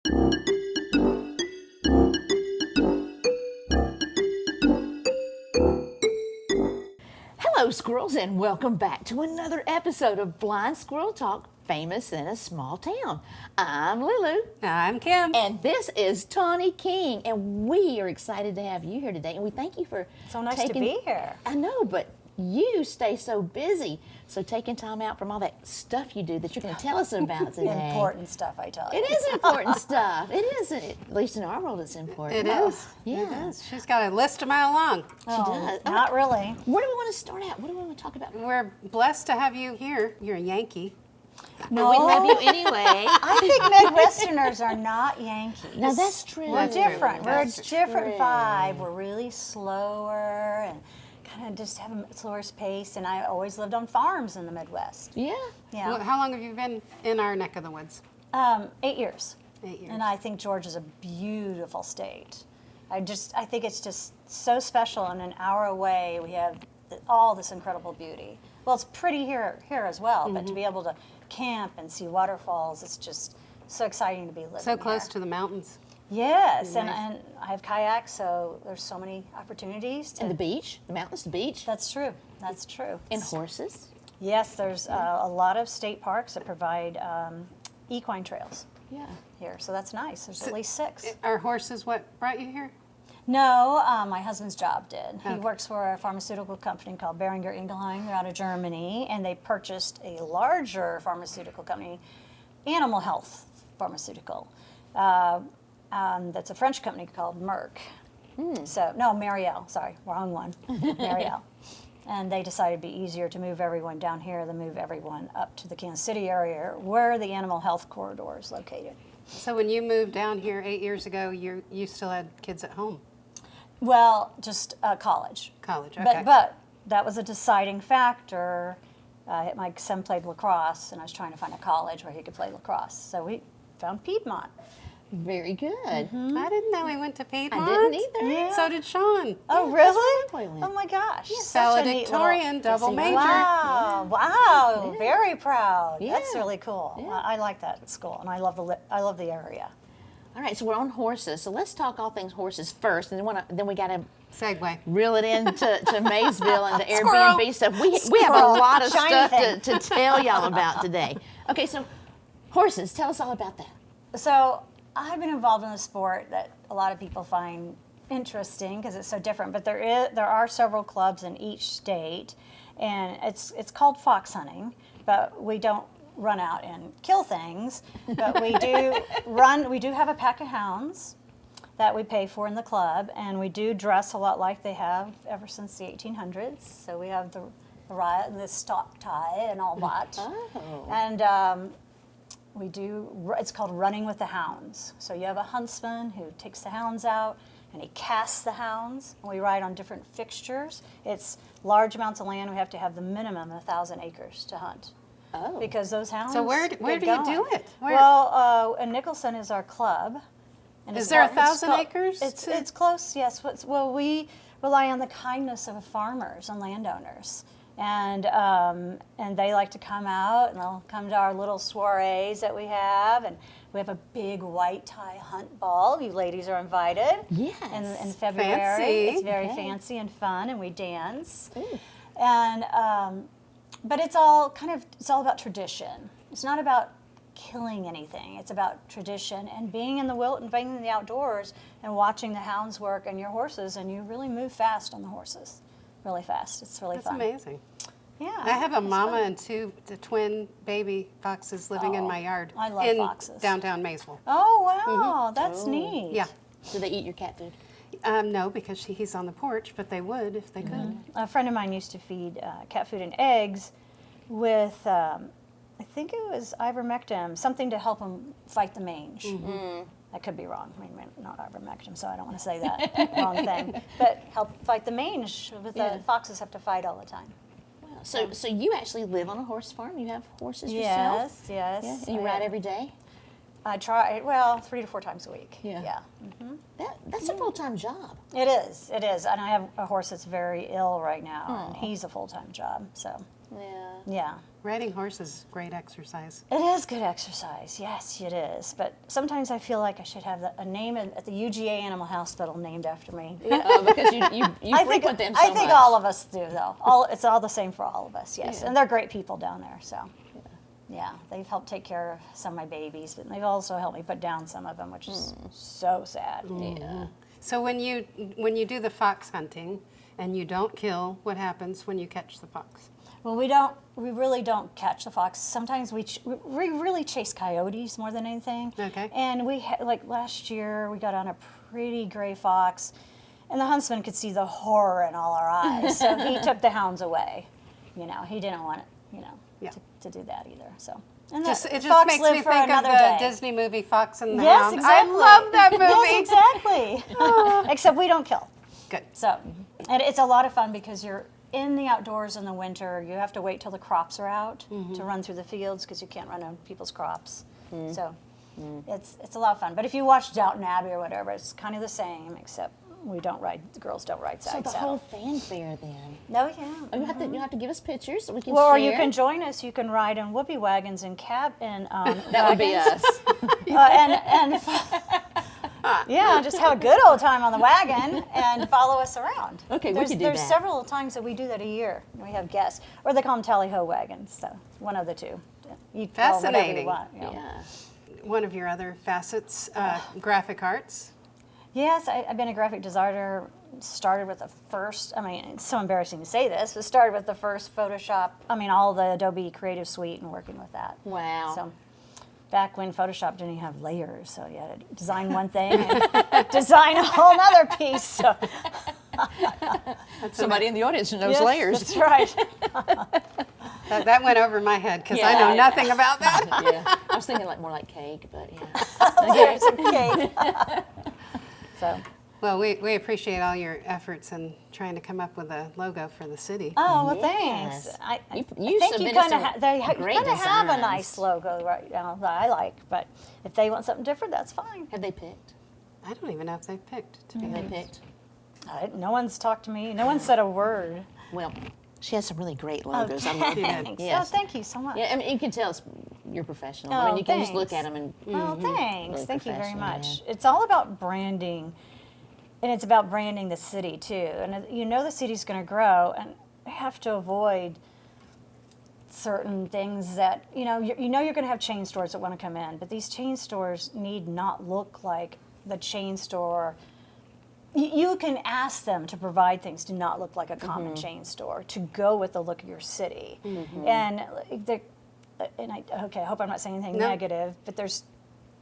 Hello, squirrels, and welcome back to another episode of Blind Squirrel Talk, famous in a small town. I'm Lulu. I'm Kim. And this is Tawny King, and we are excited to have you here today, and we thank you for So nice to be here. I know, but you stay so busy, so taking time out from all that stuff you do that you're going to tell us about today. Important stuff, I tell you. It is important stuff. It is, at least in our world, it's important. It is. Yeah. It is. She's got a list a mile long. She does. Not really. Where do we want to start out? What do we want to talk about? We're blessed to have you here. You're a Yankee. No, We love you anyway. I think Midwesterners are not Yankees. Now, that's true. We're That's different. true. We're a That's different true. vibe. We're really slower and kind of just have a slower pace. And I always lived on farms in the Midwest. Yeah. Yeah. Well, how long have you been in our neck of the woods? 8 years. 8 years. And I think Georgia's is a beautiful state. I think it's just so special. And an hour away, we have all this incredible beauty. Well, it's pretty here as well, but to be able to camp and see waterfalls, it's just so exciting to be living So close here. to the mountains. Yes, Nice. and I have kayaks, so there's so many opportunities. To, And the beach, the mountains, the beach, That's true. That's true. and horses. Yes, there's a lot of state parks that provide equine trails Yeah. here, so that's nice. There's at least 6. Are horses what brought you here? No, my husband's job did. He Okay. works for a pharmaceutical company called Boehringer Ingelheim. They're out of Germany, and they purchased a larger pharmaceutical company, animal health pharmaceutical. That's a French company called Merck. So, no, Marielle, sorry, wrong one. Marielle. And they decided it'd be easier to move everyone down here than move everyone up to the Kansas City area where the animal health corridor is located. So when you moved down here 8 years ago, you still had kids at home. Well, just college. College, okay. But that was a deciding factor. My son played lacrosse, and I was trying to find a college where he could play lacrosse. So we found Piedmont. Very good. I didn't know he went to Piedmont. I didn't either. Yeah. So did Sean. Oh, Yeah, that's where really? my boy went. Oh my gosh! Such a neat Valedictorian, little- double Yes, he major. was. Wow! Wow! Yeah. Very proud. That's Yeah. really cool. Yeah. I like that at school, and I love the area. All right, so we're on horses. So let's talk all things horses first, and then we got to Segue. reel it into Maysville and the Squirrel. Airbnb stuff. We have a Squirrel. lot of Shiny stuff thing. to tell y'all about today. Okay, so horses. Tell us all about that. So I've been involved in a sport that a lot of people find interesting because it's so different. But there are several clubs in each state, and it's called fox hunting. But we don't run out and kill things. But we do run. We do have a pack of hounds that we pay for in the club, and we do dress a lot like they have ever since the 1800s. So we have the riot and the stock tie and all that. Oh. And we do, it's called running with the hounds. So you have a huntsman who takes the hounds out and he casts the hounds. And we ride on different fixtures. It's large amounts of land. We have to have the minimum of 1,000 acres to hunt. Oh. Because those hounds. So where do get you going. do it? Where? Well, in Nicholson is our club. And Is it's there called- 1,000 it's acres called- It's, to- it's close, yes. Well, we rely on the kindness of farmers and landowners. And they like to come out, and they'll come to our little soirees that we have, and we have a big white tie hunt ball. You ladies are invited. Yes. In February, Fancy. it's very Okay. fancy and fun, and we dance. Ooh. And but it's all about tradition. It's not about killing anything. It's about tradition and being in the wild and being in the outdoors and watching the hounds work and your horses, and you really move fast on the horses. Really fast. It's really That's fun. amazing. Yeah. I have a it's mama fun. and the twin baby foxes living in Oh, my yard. I love in foxes. downtown Maysville. Oh wow, that's Oh. neat. Yeah. Do they eat your cat food? No, because he's on the porch, but they would if they could. A friend of mine used to feed cat food and eggs with, I think it was ivermectin, something to help them fight the mange. I could be wrong. I mean, not ivermectin, so I don't want to say that wrong thing. But help fight the mange. With Yeah. the foxes have to fight all the time. Wow. So you actually live on a horse farm? You have horses yourself? Yes, yes. Yeah. And you ride every day? I try, well, 3 to 4 times a week. Yeah. Yeah. That's a full-time job. It is. And I have a horse that's very ill right now, and he's a full-time job. So Yeah. Yeah. Riding horses is great exercise. It is good exercise. Yes, it is. But sometimes I feel like I should have a name at the UGA Animal Hospital named after me. Because you frequent them so I think much. all of us do, though. It's all the same for all of us, yes. Yeah. And they're great people down there, so. Yeah, they've helped take care of some of my babies, but they've also helped me put down some of them, which is so sad. Yeah. So when you do the fox hunting and you don't kill, what happens when you catch the fox? Well, we really don't catch the fox. Sometimes we really chase coyotes more than anything. Okay. And like last year, we got on a pretty gray fox, and the huntsman could see the horror in all our eyes, so he took the hounds away. You know, he didn't want it, Yeah. to do that either. So. And It just fox makes lived me for think of another the day. Disney movie Fox and the Yes, Hound. exactly. I love that movie. Yes, exactly. Except we don't kill. Good. So, and it's a lot of fun because you're in the outdoors in the winter. You have to wait till the crops are out to run through the fields because you can't run on people's crops. So, it's a lot of fun. But if you watch Downton Abbey or whatever, it's kind of the same, except the girls don't ride So side the saddle. whole fanfare then. No, yeah. Oh, you have to give us pictures so we can Well, share. or you can join us. You can ride in whoopee wagons and That would be wagons. us. Yeah, just have a good old time on the wagon and follow us around. Okay, we there's, could do There's that. several times that we do that a year. We have guests, or they call them tally-ho wagons. So one of the two. You call them whatever you Fascinating. want. Yeah. One of your other facets, graphic arts. Yes, I've been a graphic designer. Started with the first. I mean, it's so embarrassing to say this, but started with the first Photoshop. I mean, all the Adobe Creative Suite and working with that. Wow. So back when Photoshop didn't even have layers, so you had to design one thing and design a whole other piece. So, Somebody in the audience knows yes, layers. That's right. That went over my head because I Yeah, know I- nothing about that. Yeah. I was thinking more like cake, but yeah. Layers of cake. So, Well, we appreciate all your efforts in trying to come up with a logo for the city. oh well, Yes. thanks. I You think you submitted kind some of they great kind of have a designs. nice logo right now that I like, but if they want something different, that's fine. Have they picked? I don't even know if they've picked, to be Have they honest. picked? No one's talked to me. No one said a word. Well, she has some really great logos. I love them. Thanks. Yes. Oh, thank you so much. Yeah, I mean, you can tell you're professional. I mean, Oh, you can just look thanks. at them and. Well, thanks. Really Thank you very professional, much. It's all about branding, and it's about branding the city too. And you know the city's going to grow, and we have to avoid certain things that you know you're going to have chain stores that want to come in, but these chain stores need not look like the chain store. You can ask them to provide things to not look like a common chain store, to go with the look of your city. And I hope I'm not saying anything No. negative, but there's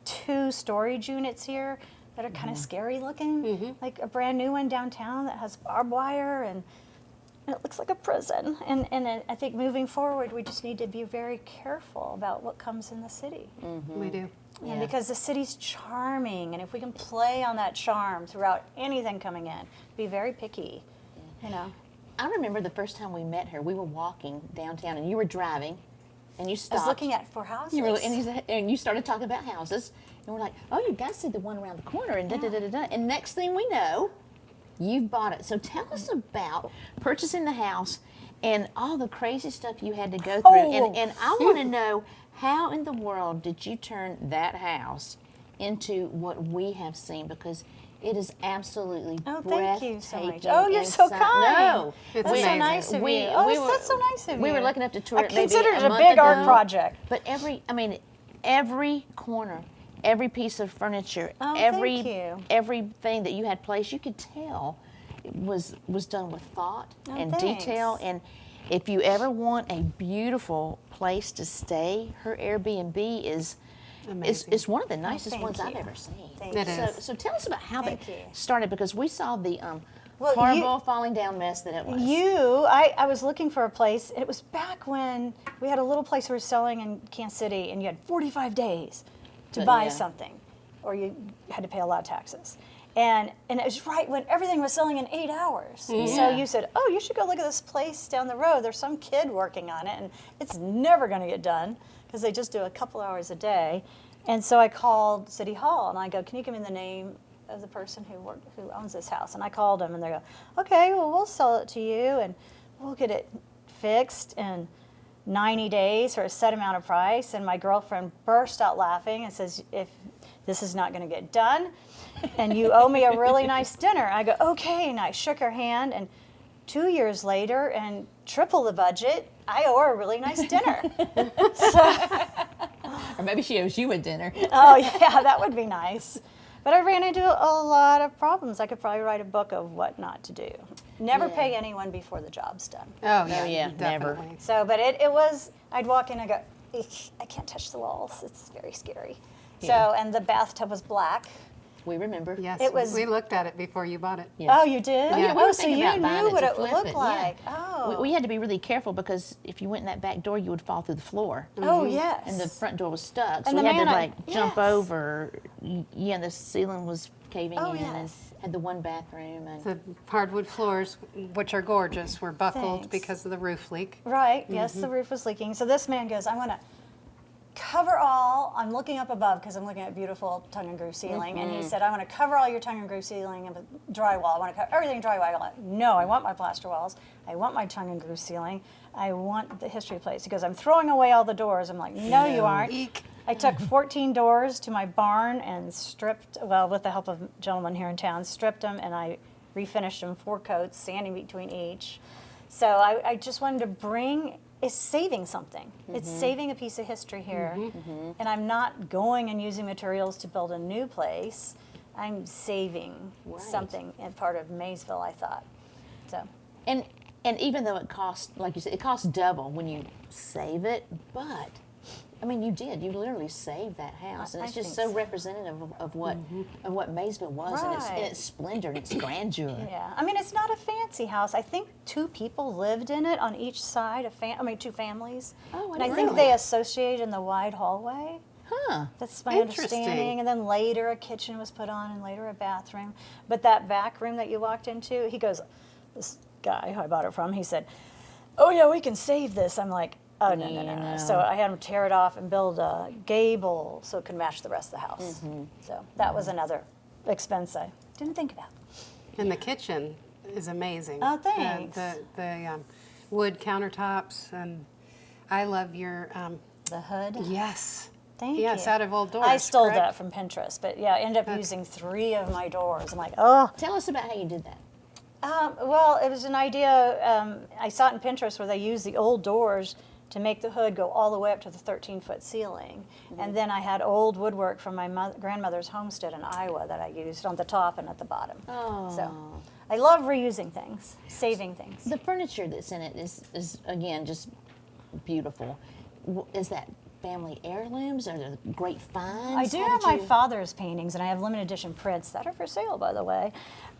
2 storage units here that are kind of scary looking, like a brand new one downtown that has barbed wire and it looks like a prison. And I think moving forward, we just need to be very careful about what comes in the city. We do. And Yeah. because the city's charming, and if we can play on that charm throughout anything coming in, be very picky, you know. I remember the first time we met her. We were walking downtown, and you were driving, and you I stopped. was looking at 4 houses. You were, and you started talking about houses, and we're like, "Oh, you guys see the one around the corner?" And da da da da da. And next thing we know, you bought it. So tell us about purchasing the house and all the crazy stuff you had to go through. Oh. And I want to know, how in the world did you turn that house into what we have seen? Because it is absolutely Oh, thank you so much. breathtaking Oh, you're so inside. kind. No, It's That's so amazing. nice of We- you. Oh, we were- that's so nice of you. we were lucky enough to tour I it maybe considered it a month big art ago. project. But every corner, every piece of furniture, Oh, thank you. everything that you had placed, you could tell it was done with thought Oh, and thanks. detail. And if you ever want a beautiful place to stay, her Airbnb is Amazing. is one of the nicest thank ones I've you. ever seen. Thank It you. is. So tell us about how Thank that you. started, because we saw the Well, horrible falling down mess that it was. I was looking for a place. It was back when we had a little place we were selling in Kansas City, and you had 45 days to buy Yeah. something, or you had to pay a lot of taxes. And it was right when everything was selling in 8 hours. So Yeah. you said, oh, you should go look at this place down the road. There's some kid working on it, and it's never going to get done because they just do a couple hours a day. And so I called City Hall, and I go, can you give me the name of the person who owns this house? And I called them, and they go, okay, well, we'll sell it to you, and we'll get it fixed. And 90 days for a set amount of price. And my girlfriend burst out laughing and says, if this is not going to get done, and you owe me a really nice dinner. I go, okay. And I shook her hand, and 2 years later, and triple the budget, I owe her a really nice dinner. Or maybe she owes you a dinner. Oh, yeah, that would be nice. But I ran into a lot of problems. I could probably write a book of what not to do. Never Yeah. pay anyone before the job's done. Oh, yeah, yeah, never. definitely. So, but it was, I'd walk in and go, "Eek, I can't touch the walls. It's very scary." Yeah. So, and the bathtub was black. We remember. Yes, It was- we looked at it before you bought it. Yeah. Oh, you did? Yeah, we Oh, were so thinking you about buying knew it what to it flip looked it, like. yeah. Oh. We had to be really careful because if you went in that back door, you would fall through the floor. Oh, yes. And the front door was stuck, so And we the had to man I- like jump yes. over. Yeah, the ceiling was caving Oh, in, and yes. had the one bathroom, and The hardwood floors, which are gorgeous, were buckled Thanks. because of the roof leak. Right, yes, the roof was leaking. So this man goes, I want to cover all, I'm looking up above because I'm looking at beautiful tongue and groove ceiling. And he said, I want to cover all your tongue and groove ceiling and drywall. I want to cover everything drywall. I'm like, no, I want my plaster walls. I want my tongue and groove ceiling. I want the history plates. He goes, I'm throwing away all the doors. I'm like, no, you aren't. Eek. I took 14 doors to my barn and stripped, well, with the help of a gentleman here in town, stripped them, and I refinished them, 4 coats, sanding between each. So I just wanted to bring, it's saving something. It's saving a piece of history here. And I'm not going and using materials to build a new place. I'm saving Right. something in part of Maysville, I thought. So, and even though it costs, like you said, it costs double when you save it, but I mean, you did. You literally saved that house, and I it's just think so so. representative of what Maysville was, and Right. its splendor and its grandeur. yeah. I mean, it's not a fancy house. I think 2 people lived in it on each side, 2 families. Oh, I and I didn't think know they that. associate in the wide hallway. Huh? That's my Interesting. understanding. And then later a kitchen was put on, and later a bathroom. But that back room that you walked into, he goes, this guy who I bought it from, he said, oh yeah, we can save this. I'm like, oh no, no, no, no. No. So I had him tear it off and build a gable so it could match the rest of the house. So that was another expense I didn't think about. And the kitchen is amazing. Oh, thanks. The wood countertops, and I love your, The hood. yes. Thank Yes, you. out of old doors. I stole correct? that from Pinterest, but yeah, I ended up using 3 of my doors. I'm like, oh. Tell us about how you did that. Well, it was an idea. I saw it in Pinterest where they use the old doors to make the hood go all the way up to the 13-foot ceiling. And then I had old woodwork from my grandmother's homestead in Iowa that I used on the top and at the bottom. Oh. So I love reusing things, saving things. The furniture that's in it is again just beautiful. Is that family heirlooms? Are there great finds? I do How have did my you- father's paintings, and I have limited edition prints that are for sale, by the way,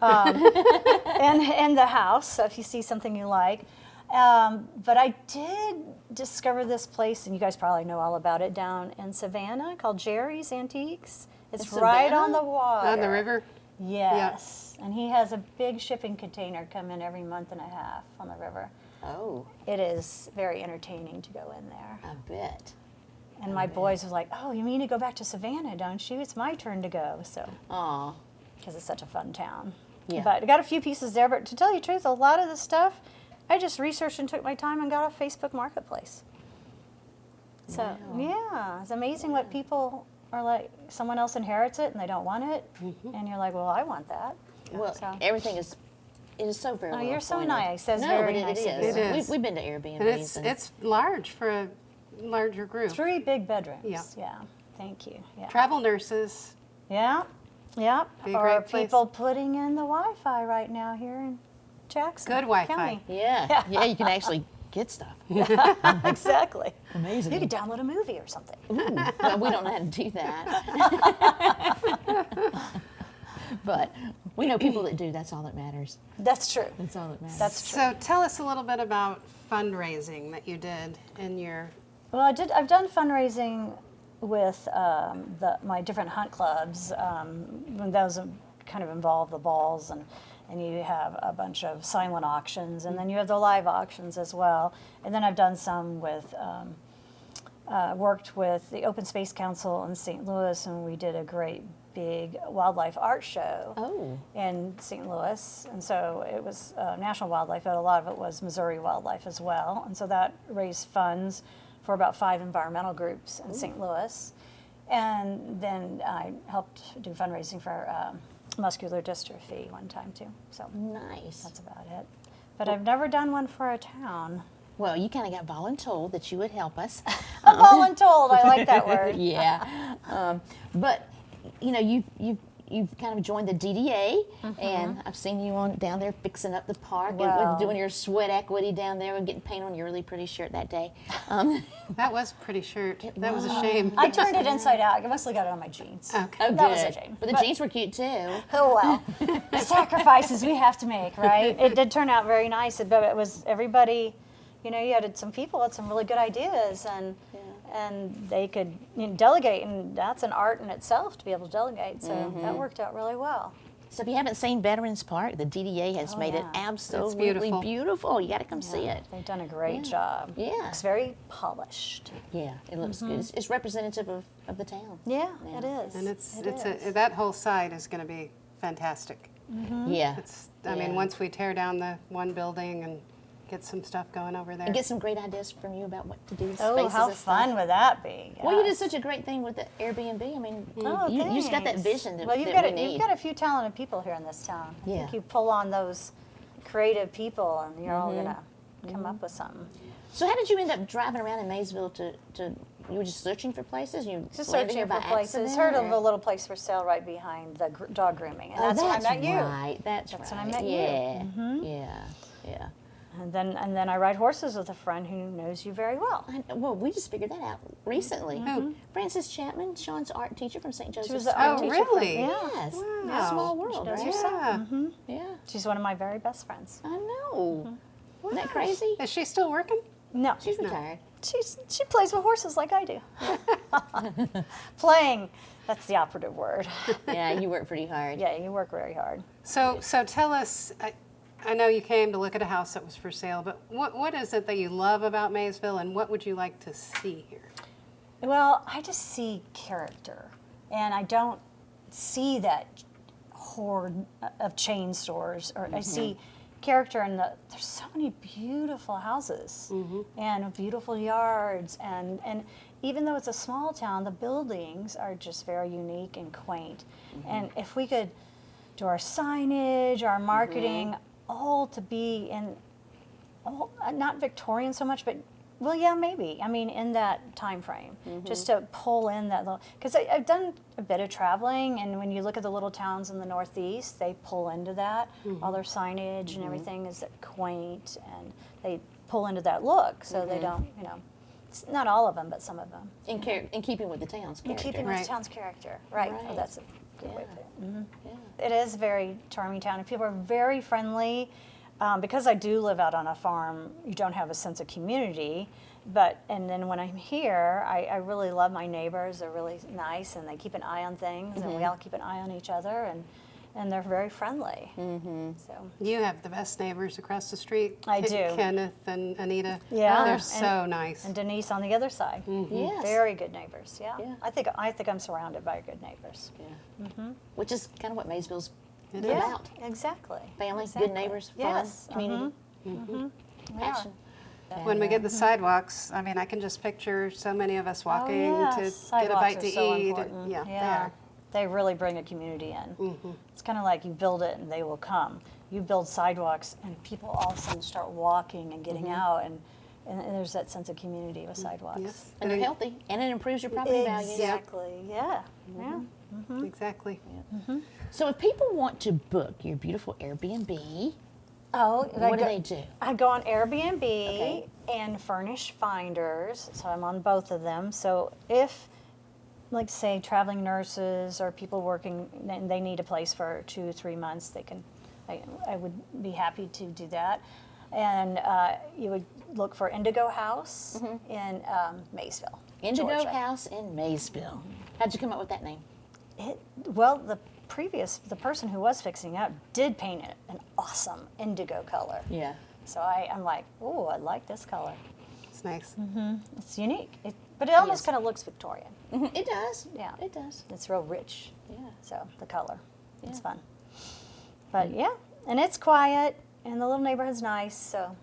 in the house. So if you see something you like, but I did discover this place, and you guys probably know all about it, down in Savannah called Jerry's Antiques. It's In right on Savannah? the water. On the river? Yes, and he has a big shipping container come in every month and a half on the river. Oh, It is very entertaining to go in there. I bet. And my boys was like, "Oh, you mean to go back to Savannah, don't you? It's my turn to go." So. Aw. Because it's such a fun town. Yeah. But I got a few pieces there. But to tell you the truth, a lot of the stuff I just researched and took my time and got off Facebook Marketplace. So Wow. yeah, it's amazing what people are like. Someone else inherits it and they don't want it, and you're like, well, I want that. Well, So- everything is. It is so very Oh, well you're so appointed. nice. That's no, very but it nice of is. you. It is. We've been to Airbnbs. And it's large for a larger group. 3 big bedrooms. Yeah. Yeah. Thank you. Yeah. Travel nurses. Yeah. Yeah. Be a Or great place. people putting in the Wi-Fi right now here in Jackson. Good Wi-Fi. County. Yeah, yeah, you can actually get stuff. Exactly. Amazing. You could download a movie or something. Ooh, well, we don't know how to do that. But we know people that do. That's all that matters. That's true. That's all that matters. That's true. So tell us a little bit about fundraising that you did in your, Well, I've done fundraising with my different hunt clubs. Those kind of involve the balls, and you have a bunch of silent auctions, and then you have the live auctions as well. And then I've done some with, worked with the Open Space Council in St. Louis, and we did a great big wildlife art show Oh. in St. Louis, and so it was national wildlife, but a lot of it was Missouri wildlife as well, and so that raised funds for about 5 environmental groups in St. Louis, and then I helped do fundraising for muscular dystrophy one time too. So Nice. that's about it. But I've never done one for a town. Well, you kind of got voluntold that you would help us. Voluntold, I like that word. Yeah. But you know, you've kind of joined the DDA, and I've seen you on down there fixing up the park Wow. and doing your sweat equity down there and getting paint on your really pretty shirt that day. That was a pretty shirt. That was a shame. I turned it inside out. I mostly got it on my jeans. Okay. Oh, That was a good. shame. But the jeans were cute too. Oh well, sacrifices we have to make, right? It did turn out very nice, but it was everybody. You know, you had some people had some really good ideas, and they could delegate, and that's an art in itself to be able to delegate. So that worked out really well. So if you haven't seen Veterans Park, the DDA has made it yeah. absolutely beautiful. You got to come see Yeah, it. They've done a great job. Yeah. It's very polished. Yeah, it looks good. It's representative of the town. Yeah, Yeah. it is. And it's It is. that whole side is going to be fantastic. Yeah. I mean, Yeah. once we tear down the one building and get some stuff going over there. And get some great ideas from you about what to do with Oh, spaces how and fun stuff. would that be? Well, you did Yes. such a great thing with the Airbnb. I mean, Oh, you just got that thanks. vision that, well, you've that got we You've need. got a few talented people here in this town. I Yeah. think you pull on those creative people, and you're all gonna come up with something. So how did you end up driving around in Maysville to you were just searching for places? You Just landed searching here for by places. accident, Heard of or- a little place for sale right behind the dog grooming, and Oh, that's when I met you. Right. That's That's right. when I met you. Yeah. Yeah. Yeah. And then I ride horses with a friend who knows you very well. Well, we just figured that out recently. Who? Frances Chapman, Sean's art teacher from St. Joseph's. She was the art Oh, teacher. really? Yes. Wow. Small world, knows right? your son. Yeah. Yeah. She's one of my very best friends. I know. Isn't that crazy? Is she still working? No, She's retired. she plays with horses like I do. Playing, that's the operative word. Yeah, you work pretty hard. Yeah, you work very hard. So tell us, I know you came to look at a house that was for sale, but what is it that you love about Maysville, and what would you like to see here? Well, I just see character, and I don't see that horde of chain stores. Or I see character in there's so many beautiful houses and beautiful yards, and even though it's a small town, the buildings are just very unique and quaint. And if we could do our signage, our marketing, all to be in, not Victorian so much, but well, yeah, maybe. I mean, in that time frame, just to pull in that little. Because I've done a bit of traveling, and when you look at the little towns in the Northeast, they pull into that. All their signage and everything is quaint, and they pull into that look. So they don't, it's not all of them, but some of them. In keeping with the town's In character. keeping Right. with the town's character, right? Right. Oh, that's a good way to put it. Yeah. It is a very charming town, and people are very friendly. Because I do live out on a farm, you don't have a sense of community. And then when I'm here, I really love my neighbors. They're really nice, and they keep an eye on things, and we all keep an eye on each other, and they're very friendly. So You have the best neighbors across the street. I do. Kenneth and Anita. Yeah. They're And- so nice. and Denise on the other side, Yes. very good neighbors. Yeah. Yeah. I think I'm surrounded by good neighbors. Yeah. Which is kind of what Maysville's It Yeah, about. exactly. Family, Exactly. good neighbors, fun, Yes. community, We are. passion. When we get the sidewalks, I mean, I can just picture so many of us walking Oh, to get a sidewalks bite are to so eat. important. Yeah, Yeah. They really bring a community in. It's kind of like you build it and they will come. You build sidewalks and people all of a sudden start walking and getting out, and there's that sense of community with sidewalks. Yes. And they're healthy, and it improves your property values. Exactly. Yeah. Yeah. Exactly. So if people want to book your beautiful Airbnb, Oh, what do they do? I go on Airbnb Okay. and Furnish Finders, so I'm on both of them. So if, like, say, traveling nurses or people working, and they need a place for 2 or 3 months, they can. I would be happy to do that. And you would look for Indigo House in Maysville, Indigo Georgia. House in Maysville. How'd you come up with that name? Well, the person who was fixing it up did paint it an awesome indigo color. Yeah. So I'm like, oh, I like this color. It's nice. It's unique, but it almost Yes. kind of looks Victorian. It does. Yeah. It does. It's real rich. Yeah. So the color, it's Yeah. fun. But yeah, and it's quiet, and the little neighborhood's nice. So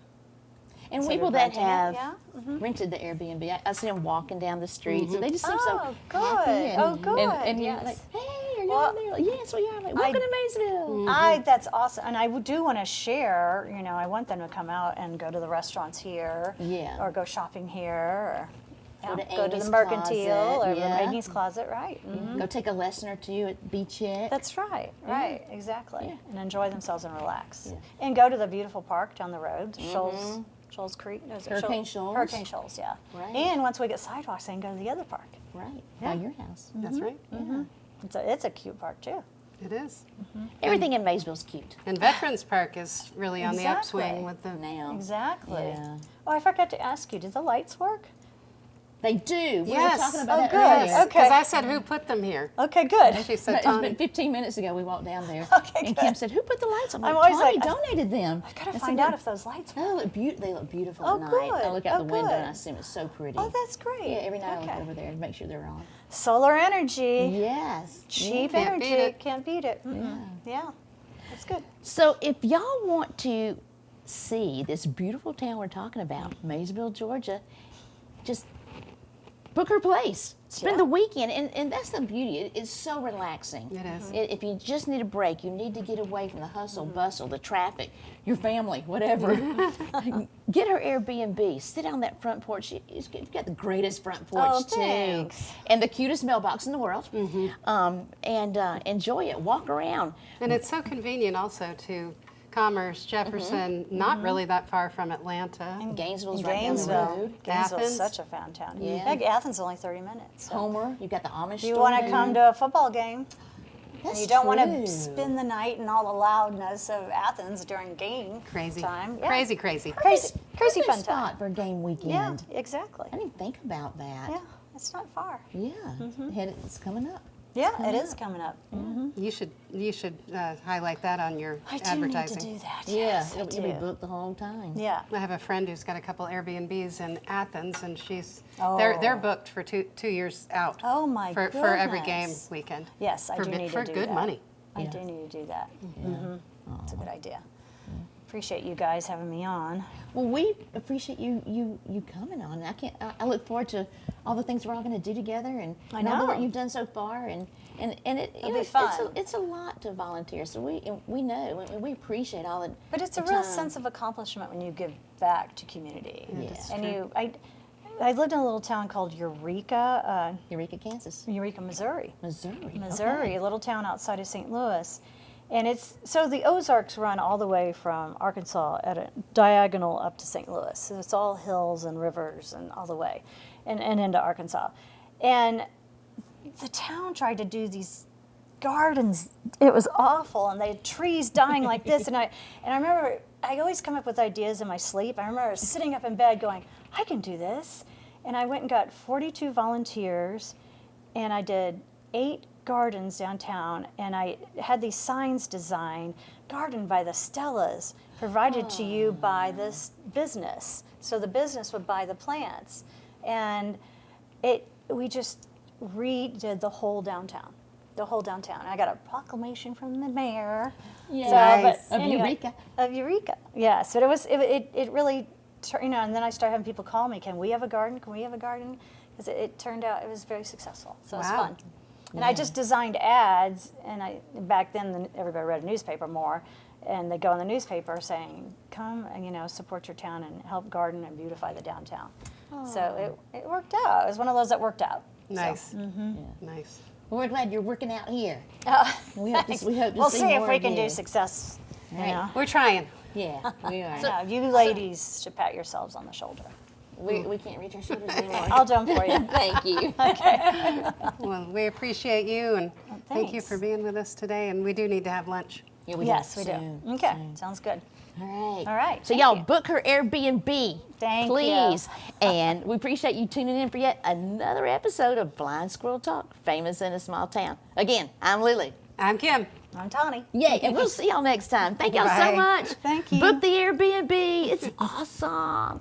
And So people you're that renting it, have yeah? rented the Airbnb, I see them walking down the streets, and they just seem so Oh, good. happy. And, Oh, good, And you're yes. like, hey, are you Well, in there? Like, yes, we are. I'm like, welcome to Maysville. That's awesome, and I do want to share. You know, I want them to come out and go to the restaurants here, Yeah. or go shopping here, or Go to go to Amy's the Mercantile Closet, or yeah. Amy's Closet, right? Go take a lesson or two at Beachette. That's right, right, exactly, Yeah. and enjoy themselves and relax, Yeah. and go to the beautiful park down the road, Shoals Creek, no, is it Hurricane Shoals? Hurricane Shoals, yeah. Right. And once we get sidewalks, they can go to the other park. Right, Yeah. by your house. That's right. It's a cute park too. It is. Everything in Maysville's cute. And Veterans Park is really on the Exactly. upswing with the. Now. Exactly. Yeah. Oh, I forgot to ask you, did the lights work? They do. We Yes. were talking about Oh, that good. earlier. Okay. Because I said, who put them here? Okay, good. She But said, it's Tawny. been 15 minutes ago we walked down there. Okay, and good. Kim said, who put the lights on? I'm Like, always Tawny like, donated them. I gotta And so find they- out if those lights work. They look beautiful Oh, at night. good. I look out Oh, the window good. and I see them. It's so pretty. Oh, that's great. Yeah, every night I Okay. look over there to make sure they're on. Solar energy. Yes. Cheap Can't energy. beat it. Can't beat it. Yeah. That's good. So if y'all want to see this beautiful town we're talking about, Maysville, Georgia, just book her place. Spend Yeah. the weekend, and that's the beauty. It's so relaxing. It is. If you just need a break, you need to get away from the hustle, bustle, the traffic, your family, whatever. Get her Airbnb. Sit on that front porch. You've got the greatest front porch Oh, too, thanks. and the cutest mailbox in the world. And enjoy it. Walk around. And it's so convenient also to Commerce, Jefferson, not really that far from Atlanta. Gainesville's right down the Gainesville. road. Gainesville's Athens. such a fun town. Yeah. Heck, Athens is only 30 minutes. So. Homer, you got the Amish If you store want to there. come to a football game, That's and you don't want true. to spend the night in all the loudness of Athens during game Crazy. time. Yeah. Crazy, crazy. Crazy Perfect fun spot time. for a game weekend. Yeah, exactly. I didn't think about that. Yeah, it's not far. Yeah. It's coming up. Yeah, it is coming up. You should highlight that on your I do advertising. need to do that. Yeah, Yes, I it'll be do. booked the whole time. Yeah. I have a friend who's got a couple Airbnbs in Athens, and Oh. they're booked for two years out. Oh, my for every game goodness. weekend. Yes, I for do need for to do good that. money. I Yeah. do need to do that. It's a good idea. Appreciate you guys having me on. Well, we appreciate you coming on. I look forward to all the things we're all going to do together, and I all the work know. you've done so far, and it It'll be fun. It's a lot to volunteer. So we know and we appreciate all the. But it's a the real time. sense of accomplishment when you give back to community. Yeah. And I lived in a little town called Eureka, Eureka, Kansas, Missouri. Missouri, okay. A little town outside of St. Louis. And so the Ozarks run all the way from Arkansas at a diagonal up to St. Louis. So it's all hills and rivers and all the way and into Arkansas. And the town tried to do these gardens. It was awful, and they had trees dying like this. And I remember I always come up with ideas in my sleep. I remember sitting up in bed going, I can do this. And I went and got 42 volunteers, and I did 8 gardens downtown, and I had these signs designed, garden by the Stellas, provided to you by this business. So the business would buy the plants. And we just redid the whole downtown. I got a proclamation from the mayor. Yeah. Nice. Of Eureka. Of Eureka. Yeah. So it really, and then I started having people call me, can we have a garden? Can we have a garden? Because it turned out it was very successful. So it was Wow. fun. And I just designed ads, and back then everybody read a newspaper more, and they go in the newspaper saying, come and support your town and help garden and beautify the downtown. So it worked out. It was one of those that worked out. Nice. Yeah. Nice. Well, we're glad you're working out here. So, We hope to we'll see if more we of can you. do success. Right. We're trying. Yeah, we are. Yeah, you ladies should pat yourselves on the shoulder. we can't reach our shoulders anymore. I'll do them for you. Thank you. Well, we appreciate you, and thank you thanks. for being with us today. And we do need to have lunch. Yeah, we Yes, do. we do. Soon, Okay, soon. sounds good. All right. All right, So thank y'all you. book her Airbnb. Thank you. please. And we appreciate you tuning in for yet another episode of Blind Squirrel Talk, famous in a small town. Again, I'm Lily. I'm Kim. I'm Tawny. Yay, and we'll see y'all next time. Thank y'all Bye. so much. Thank you. Book the Airbnb. It's awesome.